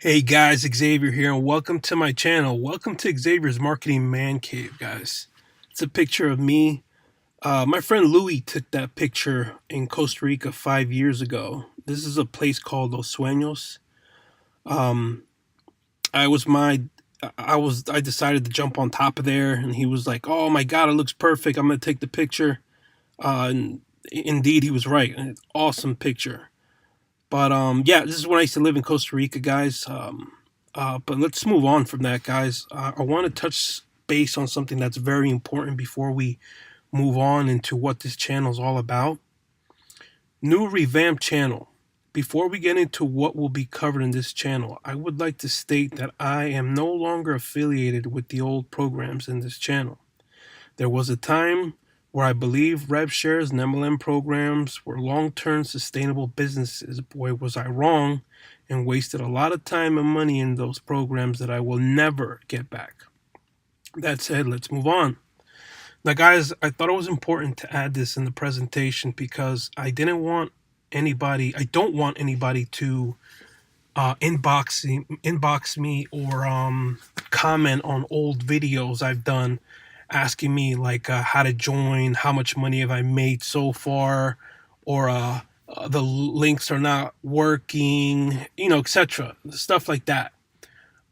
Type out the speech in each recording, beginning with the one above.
Hey guys, Xavier here, and welcome to my channel. Welcome to Xavier's Marketing Man Cave, guys. It's a picture of me. My friend Louis took that picture in Costa Rica 5 years ago. This is a place called Los Sueños. Um, I decided to jump on top of there, and he was like, "Oh my God, it looks perfect. I'm gonna take the picture." And indeed, he was right. An awesome picture. But yeah, this is when I used to live in Costa Rica, guys. But let's move on from that, guys. I want to touch base on something that's very important before we move on into what this channel is all about. New revamped channel. Before we get into what will be covered in this channel, I would like to state that I am no longer affiliated with the old programs in this channel. There was a time where I believe rev shares and MLM programs were long-term sustainable businesses. Boy, was I wrong and wasted a lot of time and money in those programs that I will never get back. That said, let's move on. Now, guys, I thought it was important to add this in the presentation because I don't want anybody to inbox me or comment on old videos I've done asking me like how to join, how much money have I made so far, or the links are not working, etc. Stuff like that.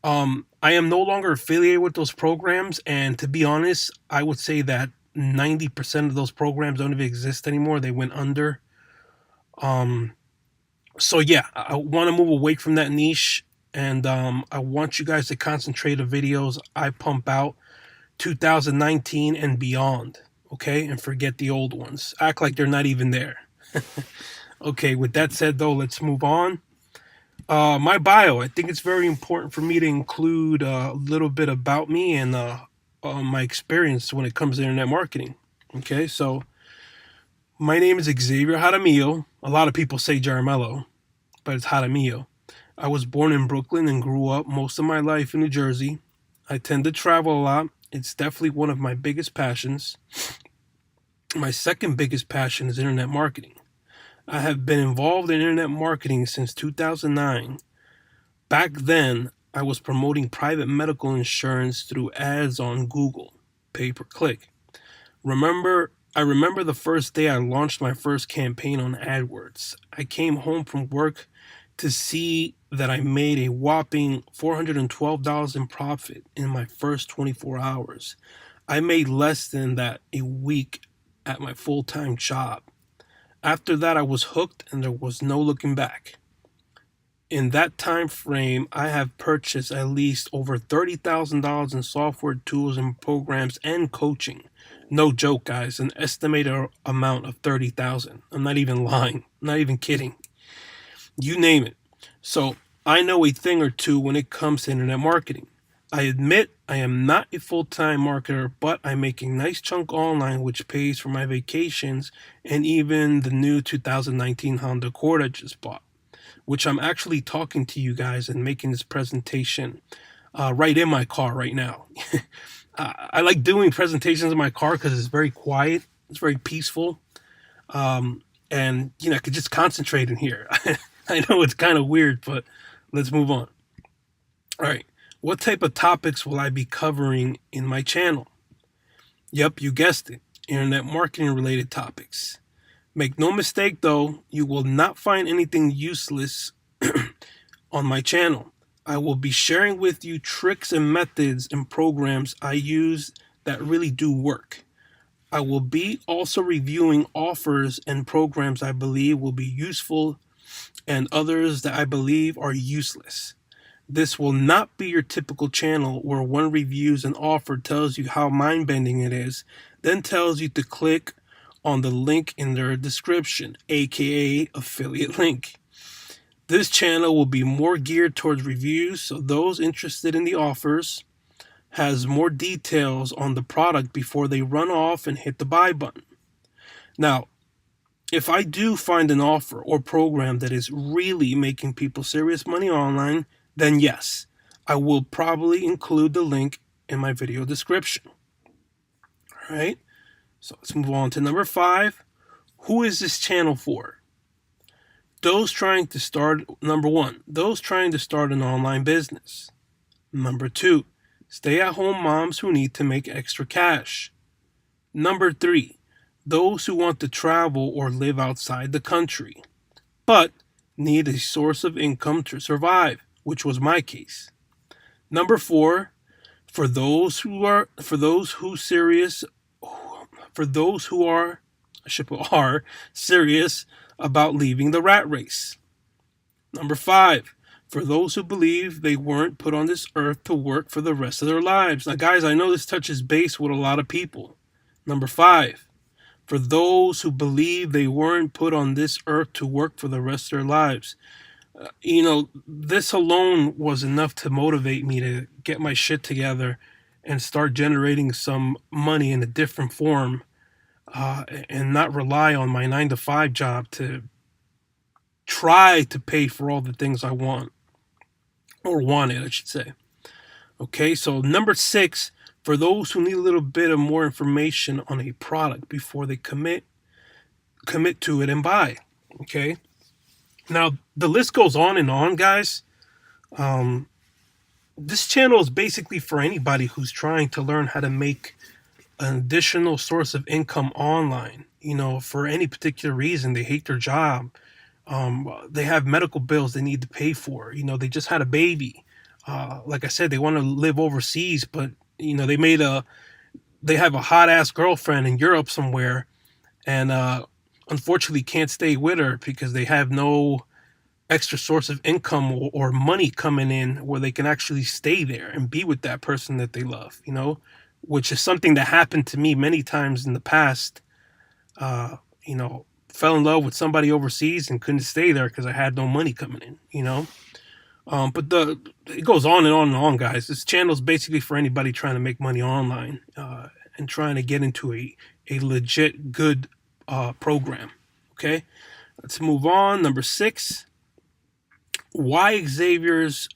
I am no longer affiliated with those programs, and to be honest, I would say that 90% of those programs don't even exist anymore. They went under. Um, so yeah, I want to move away from that niche, and I want you guys to concentrate on videos I pump out 2019 and beyond, okay? And forget the old ones. Act like they're not even there. Okay, with that said, though, let's move on. My bio, I think it's very important for me to include a little bit about me and my experience when it comes to internet marketing. Okay, so my name is Xavier Jaramillo. A lot of people say Jaramello, but it's Jaramillo. I was born in Brooklyn and grew up most of my life in New Jersey. I tend to travel a lot. It's definitely one of my biggest passions. My second biggest passion is internet marketing. I have been involved in internet marketing since 2009. Back then, I was promoting private medical insurance through ads on Google, pay per click. I remember the first day I launched my first campaign on AdWords. I came home from work to see that I made a whopping $412 in profit in my first 24 hours. I made less than that a week at my full-time job. After that, I was hooked and there was no looking back. In that time frame, I have purchased at least over $30,000 in software tools and programs and coaching. No joke, guys, an estimated amount of 30,000. I'm not even lying. I'm not even kidding. You name it. So I know a thing or two when it comes to internet marketing. I admit I am not a full-time marketer, but I make a nice chunk online which pays for my vacations and even the new 2019 Honda Accord I just bought, which I'm actually talking to you guys and making this presentation right in my car right now. I like doing presentations in my car because it's very quiet, it's very peaceful, and I could just concentrate in here. I know it's kind of weird, but let's move on. All right. What type of topics will I be covering in my channel? Yep, you guessed it. Internet marketing related topics. Make no mistake though, you will not find anything useless on my channel. I will be sharing with you tricks and methods and programs I use that really do work. I will be also reviewing offers and programs I believe will be useful and others that I believe are useless. This will not be your typical channel where one reviews an offer, tells you how mind-bending it is, then tells you to click on the link in their description, aka affiliate link. This channel will be more geared towards reviews, so those interested in the offers has more details on the product before they run off and hit the buy button. Now, if I do find an offer or program that is really making people serious money online, then yes, I will probably include the link in my video description. All right, so let's move on to number 5. Who is this channel for? Those trying to start, number one, those trying to start an online business. Number two, stay at home moms who need to make extra cash. Number three, those who want to travel or live outside the country, but need a source of income to survive, which was my case. Number four, for those who serious for those who are I should put are serious about leaving the rat race. Number five, for those who believe they weren't put on this earth to work for the rest of their lives. Now, guys, I know this touches base with a lot of people. Number five, for those who believe they weren't put on this earth to work for the rest of their lives. This alone was enough to motivate me to get my shit together and start generating some money in a different form, and not rely on my 9 to 5 job to try to pay for all the things I want, or wanted, I should say. Okay, so number six, for those who need a little bit of more information on a product before they commit to it and buy. Okay, now the list goes on, guys. This channel is basically for anybody who's trying to learn how to make an additional source of income online. For any particular reason, they hate their job. They have medical bills they need to pay for. They just had a baby. Like I said, they want to live overseas, but they have a hot ass girlfriend in Europe somewhere, and unfortunately can't stay with her because they have no extra source of income or money coming in where they can actually stay there and be with that person that they love. Which is something that happened to me many times in the past. Fell in love with somebody overseas and couldn't stay there because I had no money coming in. But it goes on, guys. This channel is basically for anybody trying to make money online, and trying to get into a legit good program. Okay, let's move on. Number six, why Xavier's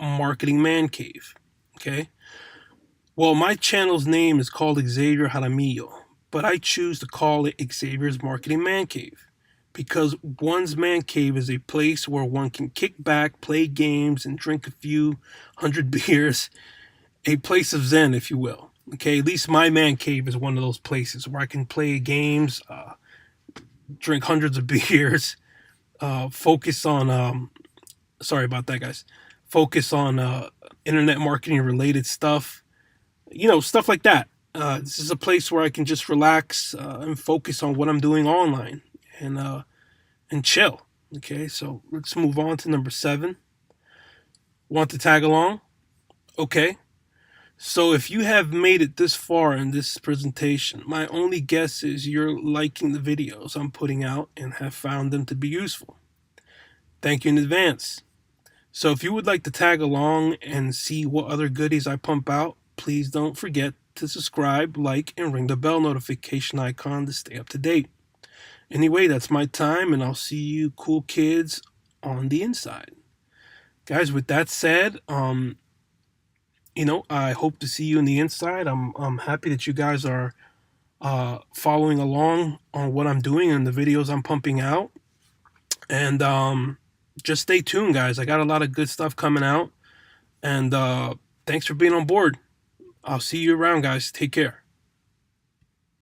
marketing man cave. Okay, well, my channel's name is called Xavier Jaramillo, but I choose to call it Xavier's Marketing Man Cave because one's man cave is a place where one can kick back, play games, and drink a few hundred beers. A place of zen, if you will. Okay, at least my man cave is one of those places where I can play games, drink hundreds of beers, focus on, sorry about that, guys, focus on internet marketing related stuff, stuff like that. This is a place where I can just relax and focus on what I'm doing online and chill. Okay, so let's move on to number 7. Want to tag along? Okay. So if you have made it this far in this presentation, my only guess is you're liking the videos I'm putting out and have found them to be useful. Thank you in advance. So if you would like to tag along and see what other goodies I pump out, please don't forget to subscribe, like, and ring the bell notification icon to stay up to date. Anyway, that's my time, and I'll see you cool kids on the inside. Guys, with that said, I hope to see you in the inside. I'm happy that you guys are following along on what I'm doing and the videos I'm pumping out. And just stay tuned, guys. I got a lot of good stuff coming out. And thanks for being on board. I'll see you around, guys. Take care.